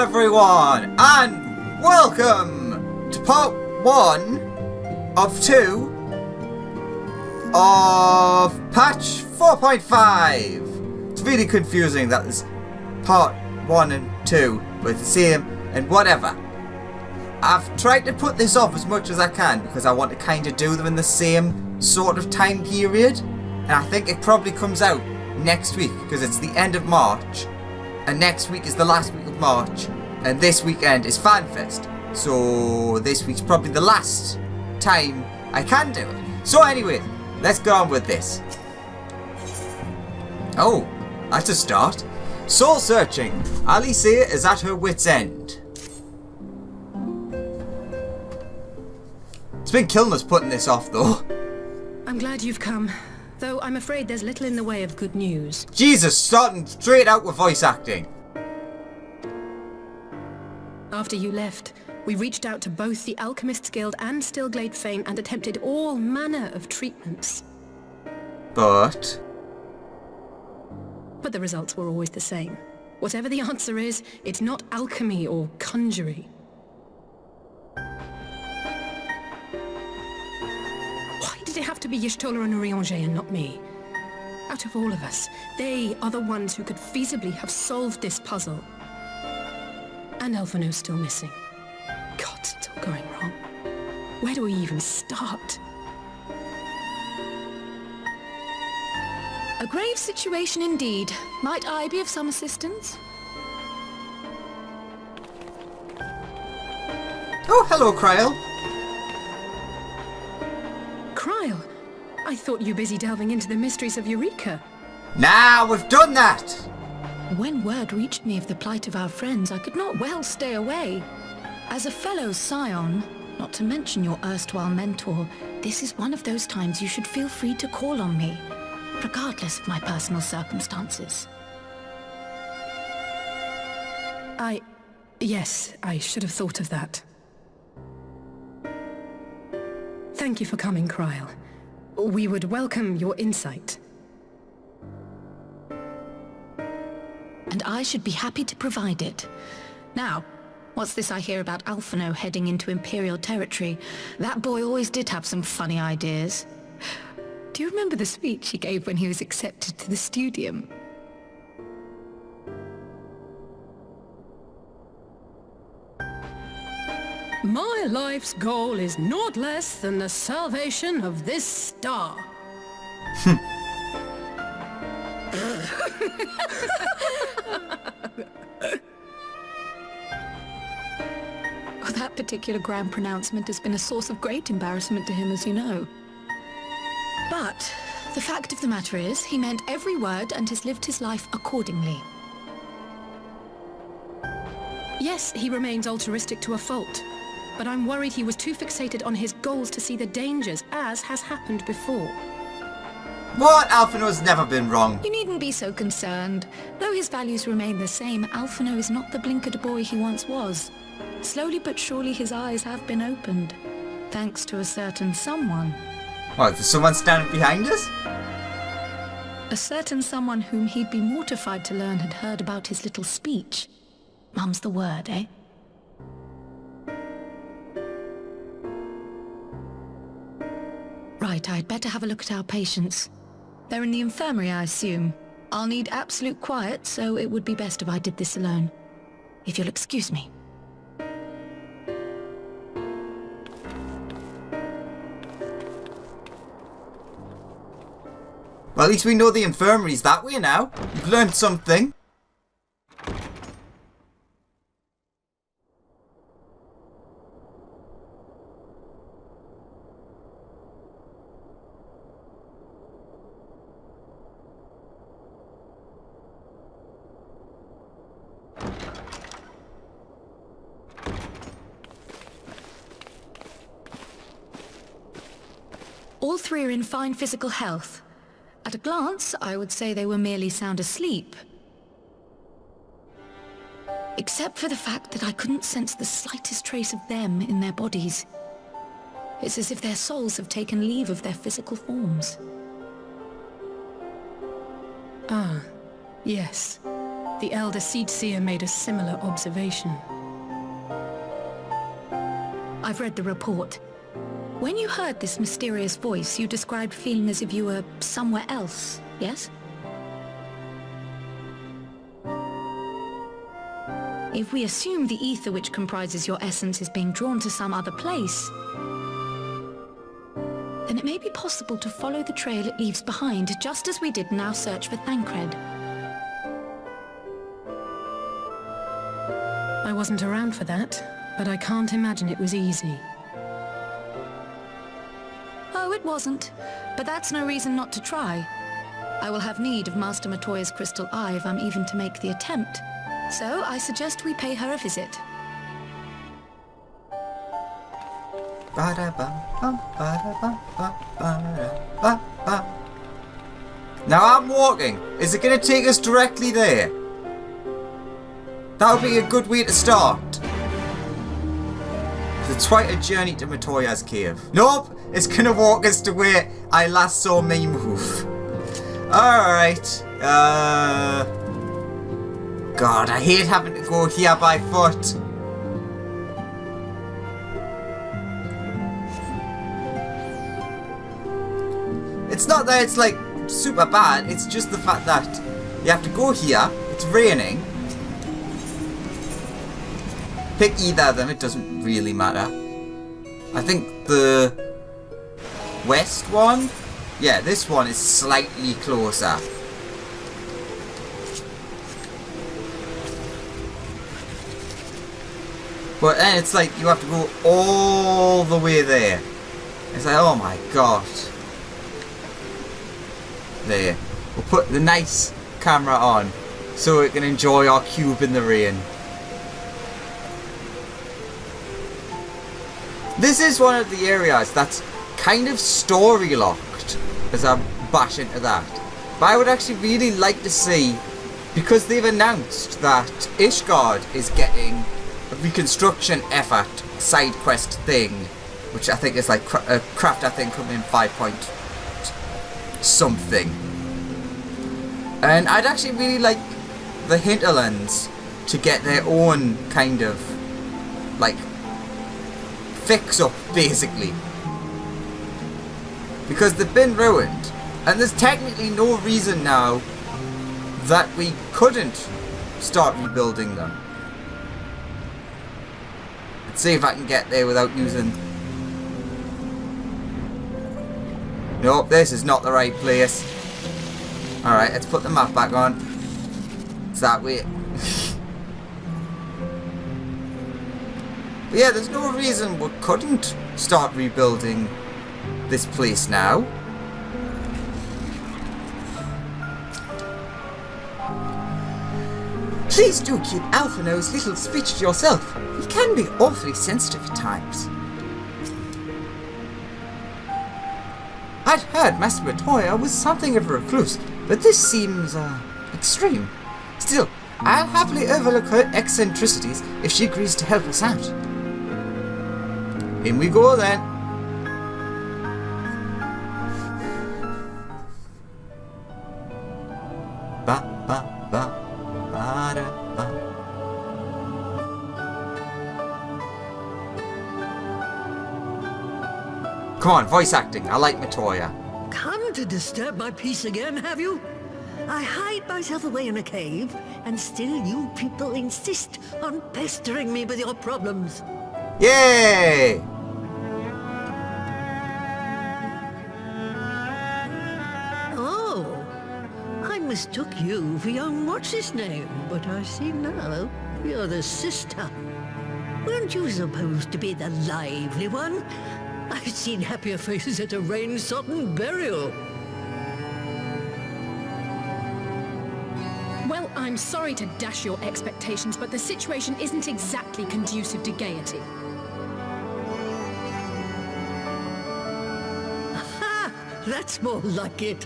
everyone, and welcome to part 1 of 2 of patch 4.5. It's really confusing that there's part 1 and 2 with the same and whatever. I've tried to put this off as much as I can because I want to kind of do them in the same sort of time period, and I think it probably comes out next week because it's the end of March. And next week is the last week of March, and this weekend is FanFest. So this week's probably the last time I can do it. So anyway, let's go on with this. Oh, that's a start. Soul searching. Alice is at her wit's end. It's been killing us putting this off though. I'm glad you've come. Though I'm afraid there's little in the way of good news. Jesus, starting straight out with voice acting. After you left, we reached out to both the Alchemists Guild and Stillglade Fane and attempted all manner of treatments. But the results were always the same. Whatever the answer is, it's not alchemy or conjury. Why did it have to be Y'shtola and Urianger and not me? Out of all of us, they are the ones who could feasibly have solved this puzzle. And Alphino's still missing. God, it's all going wrong. Where do we even start? A grave situation indeed. Might I be of some assistance? oh, hello, Kryl. Kryl, I thought you busy delving into the mysteries of Eureka. Nah, we've done that. When word reached me of the plight of our friends, I could not well stay away. As a fellow scion, not to mention your erstwhile mentor, this is one of those times you should feel free to call on me, regardless of my personal circumstances. Yes, I should have thought of that. Thank you for coming, Kryl. We would welcome your insight. And I should be happy to provide it. Now, what's this I hear about Alphino heading into Imperial territory? That boy always did have some funny ideas. Do you remember the speech he gave when he was accepted to the Studium? My life's goal is naught less than the salvation of this star. Oh, that particular grand pronouncement has been a source of great embarrassment to him, as you know. But the fact of the matter is, he meant every word and has lived his life accordingly. Yes, he remains altruistic to a fault, but I'm worried he was too fixated on his goals to see the dangers, as has happened before. What? Alphino's never been wrong. You needn't be so concerned. Though his values remain the same, Alphino is not the blinkered boy he once was. Slowly but surely his eyes have been opened, thanks to a certain someone. What, there's someone standing behind us? A certain someone whom he'd be mortified to learn had heard about his little speech. Mum's the word, eh? Right, I'd better have a look at our patients. They're in the infirmary, I assume. I'll need absolute quiet, so it would be best if I did this alone. If you'll excuse me. Well, at least we know the infirmary's that way now. We've learned something. All three are in fine physical health. At a glance, I would say they were merely sound asleep. Except for the fact that I couldn't sense the slightest trace of them in their bodies. It's as if their souls have taken leave of their physical forms. Ah, yes. The Elder Seedseer made a similar observation. I've read the report. When you heard this mysterious voice, you described feeling as if you were somewhere else, yes? If we assume the ether which comprises your essence is being drawn to some other place, then it may be possible to follow the trail it leaves behind, just as we did in our search for Thancred. I wasn't around for that, but I can't imagine it was easy. Oh, it wasn't. But that's no reason not to try. I will have need of Master Matoya's crystal eye if I'm even to make the attempt. So I suggest we pay her a visit. Now I'm walking. Is it going to take us directly there? That would be a good way to start. It's quite a journey to Matoya's cave. Nope, it's going to walk us to where I last saw me move. Alright. God, I hate having to go here by foot. It's not that it's like super bad, it's just the fact that you have to go here, it's raining. Pick either of them, it doesn't really matter. I think the west one? Yeah, this one is slightly closer. But then it's like you have to go all the way there. It's like, oh my god. There. We'll put the nice camera on so we can enjoy our cube in the rain. This is one of the areas that's kind of story locked as I bash into that. But I would actually really like to see, because they've announced that Ishgard is getting a reconstruction effort side quest thing, which I think is like a craft, I think, coming in 5 point something. And I'd actually really like the Hinterlands to get their own kind of like fix up, basically, because they've been ruined and there's technically no reason now that we couldn't start rebuilding them. Let's see if I can get there without using... Nope, this is not the right place. Alright, let's put the map back on. It's that way. But yeah, there's no reason we couldn't start rebuilding this place now. Please do keep Alphino's little speech to yourself. He can be awfully sensitive at times. I'd heard Master Matoya was something of a recluse, but this seems, extreme. Still, I'll happily overlook her eccentricities if she agrees to help us out. In we go then. Ba ba ba ba da ba. Come on, voice acting. I like Matoya. Come to disturb my peace again, have you? I hide myself away in a cave, and still you people insist on pestering me with your problems. Yay! Oh, I mistook you for young what's-his-name, but I see now you're the sister. Weren't you supposed to be the lively one? I've seen happier faces at a rain-sodden burial. Well, I'm sorry to dash your expectations, but the situation isn't exactly conducive to gaiety. Ha! That's more like it.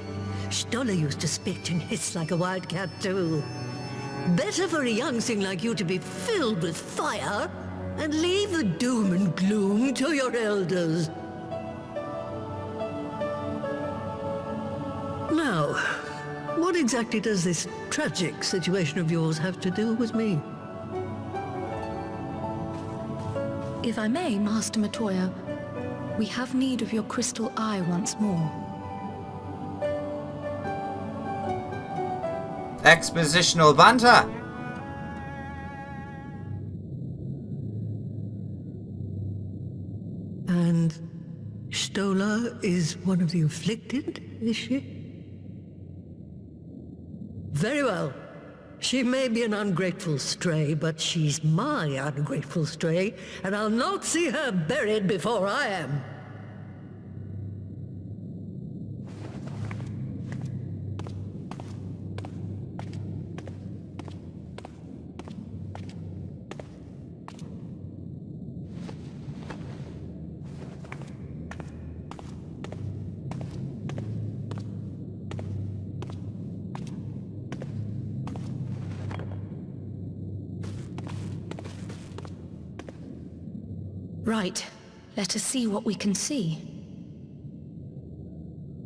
Stoller used to spit and hiss like a wildcat too. Better for a young thing like you to be filled with fire and leave the doom and gloom to your elders. Now, What exactly does this tragic situation of yours have to do with me? If I may, Master Matoya, we have need of your crystal eye once more. Expositional banter! And Stola is one of the afflicted, is she? Very well. She may be an ungrateful stray, but she's my ungrateful stray, and I'll not see her buried before I am. Right. Let us see what we can see.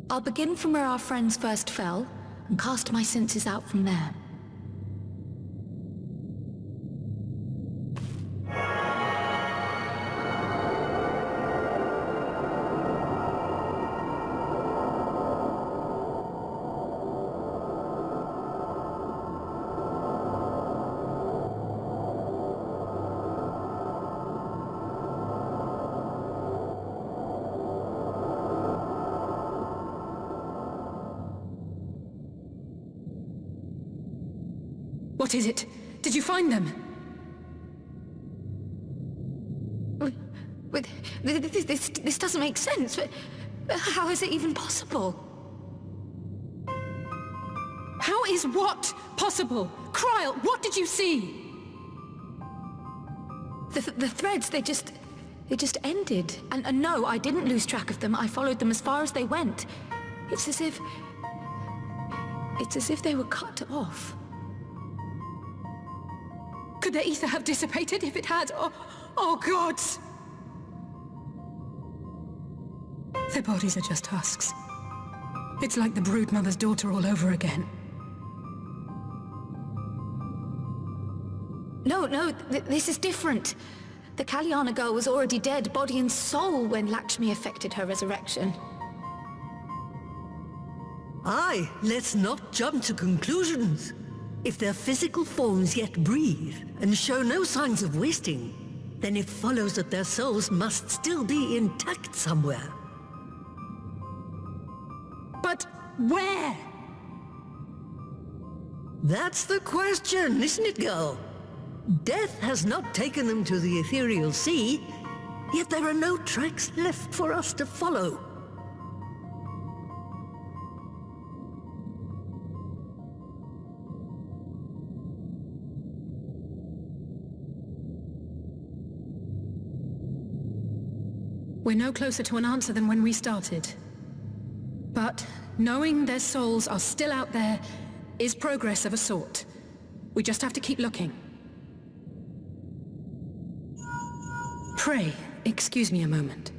I'll begin from where our friends first fell, and cast my senses out from there. What is it? Did you find them? This doesn't make sense. How is it even possible? How is what possible? Kryl, what did you see? The threads, they just ended. And no, I didn't lose track of them. I followed them as far as they went. It's as if they were cut off. Could their ether have dissipated if it had? Oh gods! Their bodies are just husks. It's like the broodmother's daughter all over again. No, this is different. The Kalyana girl was already dead, body and soul, when Lakshmi effected her resurrection. Aye, let's not jump to conclusions. If their physical forms yet breathe, and show no signs of wasting, then it follows that their souls must still be intact somewhere. But where? That's the question, isn't it, girl? Death has not taken them to the ethereal sea, yet there are no tracks left for us to follow. We're no closer to an answer than when we started. But knowing their souls are still out there is progress of a sort. We just have to keep looking. Pray, excuse me a moment.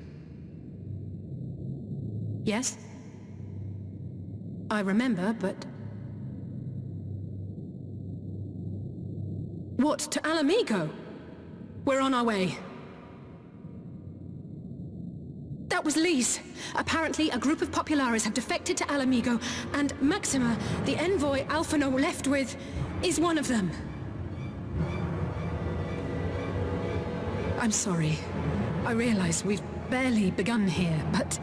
Yes? I remember, but... What, to Alamigo? We're on our way. That was Lise. Apparently, a group of Populares have defected to Alamigo, and Maxima, the envoy Alphino left with, is one of them. I'm sorry. I realize we've barely begun here, but...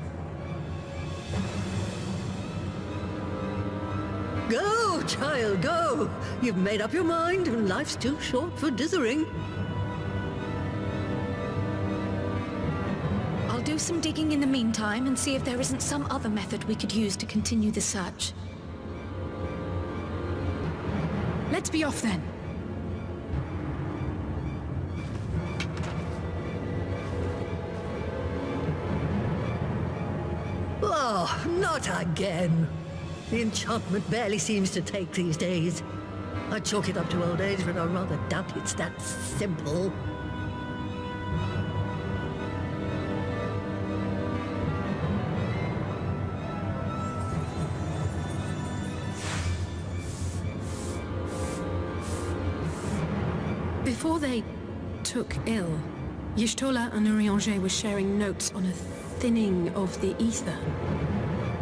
Go, child, go! You've made up your mind, and life's too short for dithering. I'll do some digging in the meantime and see if there isn't some other method we could use to continue the search. Let's be off then. Oh, not again. The enchantment barely seems to take these days. I chalk it up to old age, but I rather doubt it's that simple. Before they took ill, Y'shtola and Urianger were sharing notes on a thinning of the ether.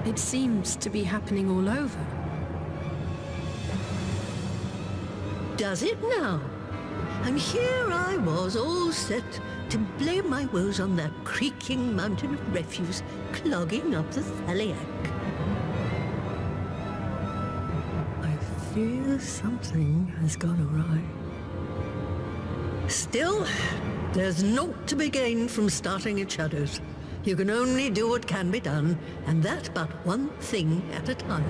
It seems to be happening all over. Does it now? And here I was, all set to blame my woes on that creaking mountain of refuse clogging up the Thaliac. I fear something has gone awry. Still, there's naught to be gained from starting at shadows. You can only do what can be done, and that but one thing at a time.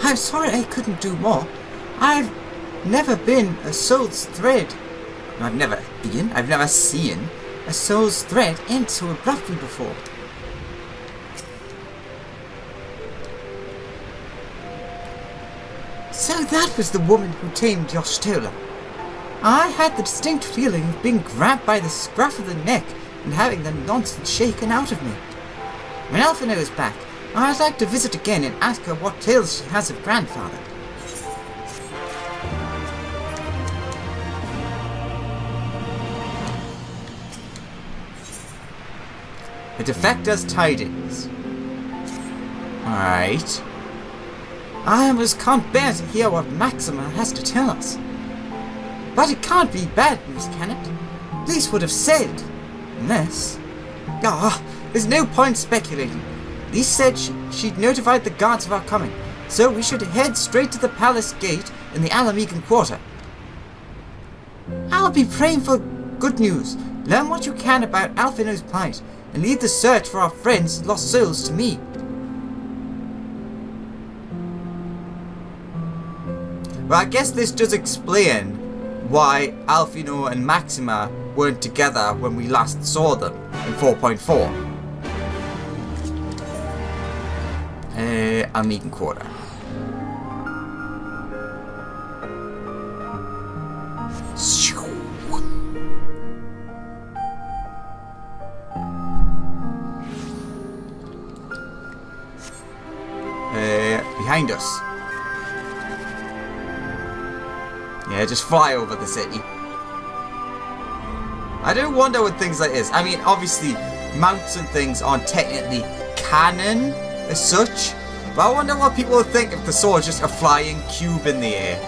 I'm sorry I couldn't do more. I've never been a soul's thread. I've never seen a soul's thread end so abruptly before. So that was the woman who tamed Y'shtola. I had the distinct feeling of being grabbed by the scruff of the neck and having the nonsense shaken out of me. When Alphino is back, I'd like to visit again and ask her what tales she has of grandfather. The defector's tidings. Alright. I almost can't bear to hear what Maxima has to tell us. But it can't be bad news, can it? Police would have said. Unless... there's no point speculating. Lise said she'd notified the guards of our coming, so we should head straight to the palace gate in the Alamegan Quarter. I'll be praying for good news. Learn what you can about Alphino's plight, and leave the search for our friends' lost souls to me. Well, I guess this does explain why Alphino and Maxima weren't together when we last saw them in 4.4. Alamegan Quarter. Behind us. Yeah, just fly over the city. I do wonder what things like this. I mean, obviously, mounts and things aren't technically canon as such, but I wonder what people would think if they saw just a flying cube in the air.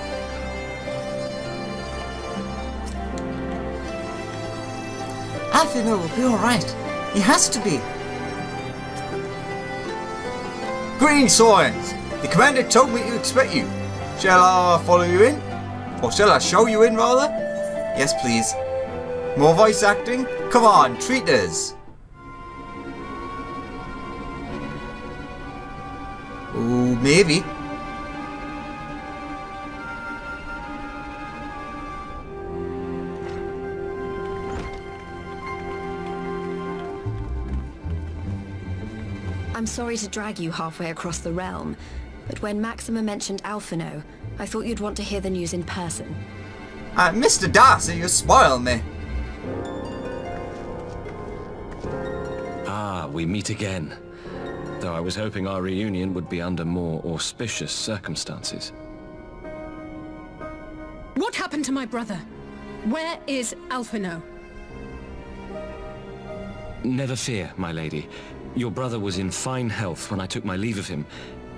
Alphino will be alright. He has to be. Green Science! The commander told me to expect you. Shall I follow you in? Or shall I show you in, rather? Yes, please. More voice acting? Come on, treat us. Ooh, maybe. I'm sorry to drag you halfway across the realm, but when Maxima mentioned Alphino, I thought you'd want to hear the news in person. Mr. Darcy, you spoil me. Ah, we meet again. Though I was hoping our reunion would be under more auspicious circumstances. What happened to my brother? Where is Alphino? Never fear, my lady. Your brother was in fine health when I took my leave of him,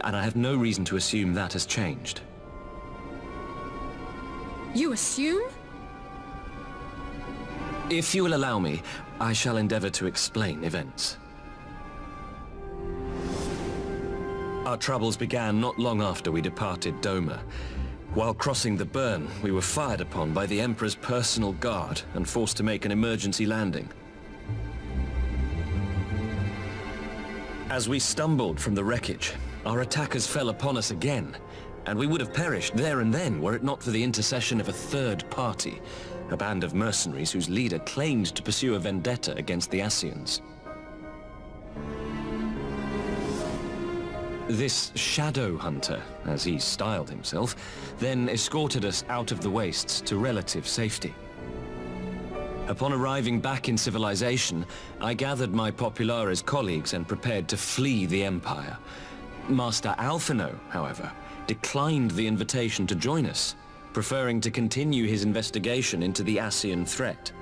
and I have no reason to assume that has changed. You assume? If you will allow me, I shall endeavor to explain events. Our troubles began not long after we departed Doma. While crossing the burn, we were fired upon by the Emperor's personal guard and forced to make an emergency landing. As we stumbled from the wreckage, our attackers fell upon us again, and we would have perished there and then were it not for the intercession of a third party, a band of mercenaries whose leader claimed to pursue a vendetta against the Ascians. This shadow hunter, as he styled himself, then escorted us out of the wastes to relative safety. Upon arriving back in civilization, I gathered my Populares colleagues and prepared to flee the Empire. Master Alphino, however, declined the invitation to join us, preferring to continue his investigation into the Ascian threat.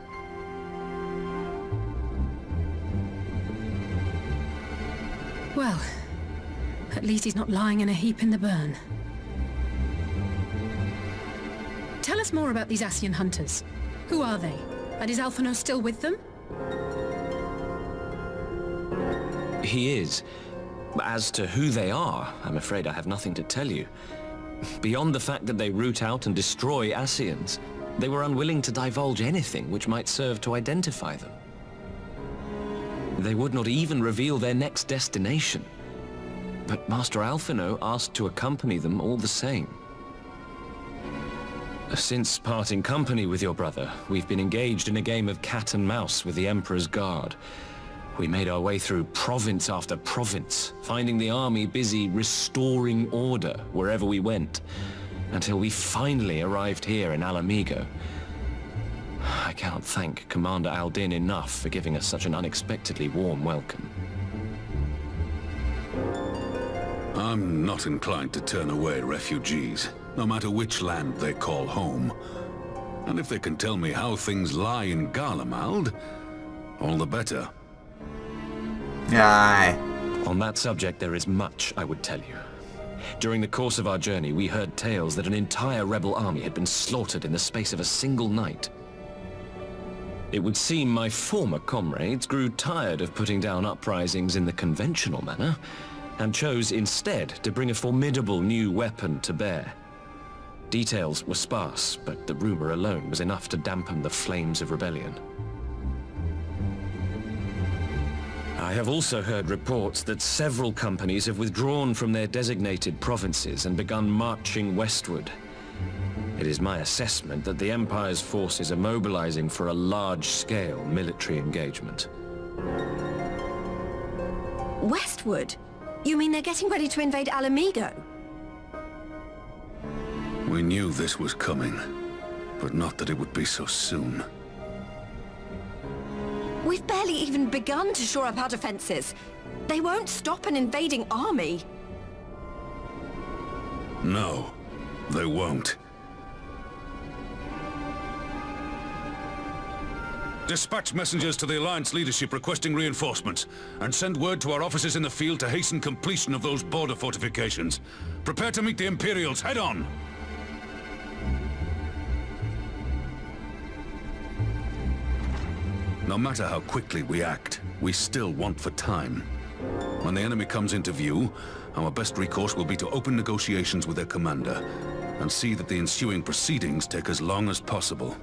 Well, at least he's not lying in a heap in the burn. Tell us more about these Ascian hunters. Who are they? And is Alphino still with them? He is. As to who they are, I'm afraid I have nothing to tell you. Beyond the fact that they root out and destroy Ascians, they were unwilling to divulge anything which might serve to identify them. They would not even reveal their next destination. But Master Alphino asked to accompany them all the same. Since parting company with your brother, we've been engaged in a game of cat and mouse with the Emperor's Guard. We made our way through province after province, finding the army busy restoring order wherever we went, until we finally arrived here in Alamigo. I cannot thank Commander Aldin enough for giving us such an unexpectedly warm welcome. I'm not inclined to turn away refugees, no matter which land they call home. And if they can tell me how things lie in Garlemald, all the better. Aye. On that subject, there is much I would tell you. During the course of our journey, we heard tales that an entire rebel army had been slaughtered in the space of a single night. It would seem my former comrades grew tired of putting down uprisings in the conventional manner, and chose instead to bring a formidable new weapon to bear. Details were sparse, but the rumor alone was enough to dampen the flames of rebellion. I have also heard reports that several companies have withdrawn from their designated provinces and begun marching westward. It is my assessment that the Empire's forces are mobilizing for a large-scale military engagement. Westward? You mean they're getting ready to invade Alamigo? We knew this was coming, but not that it would be so soon. We've barely even begun to shore up our defenses. They won't stop an invading army. No, they won't. Dispatch messengers to the Alliance leadership requesting reinforcements, and send word to our officers in the field to hasten completion of those border fortifications. Prepare to meet the Imperials head on! No matter how quickly we act, we still want for time. When the enemy comes into view, our best recourse will be to open negotiations with their commander, and see that the ensuing proceedings take as long as possible.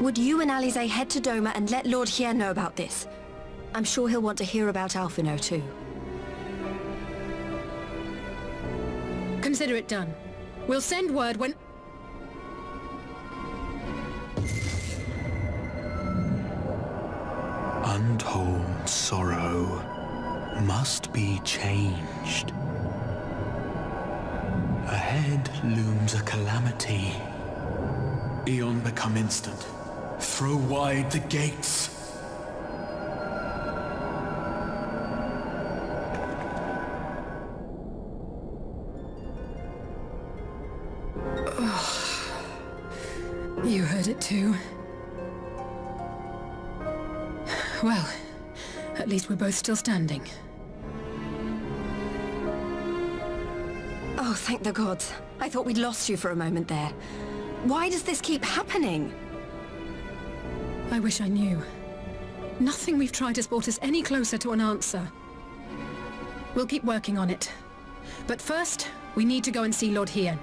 Would you and Alize head to Doma and let Lord Hier know about this? I'm sure he'll want to hear about Alphino too. Consider it done. We'll send word when... Untold sorrow must be changed. Ahead looms a calamity. Eon become instant. Throw wide the gates. You heard it too. Well, at least we're both still standing. Oh, thank the gods. I thought we'd lost you for a moment there. Why does this keep happening? I wish I knew. Nothing we've tried has brought us any closer to an answer. We'll keep working on it. But first, we need to go and see Lord Hien.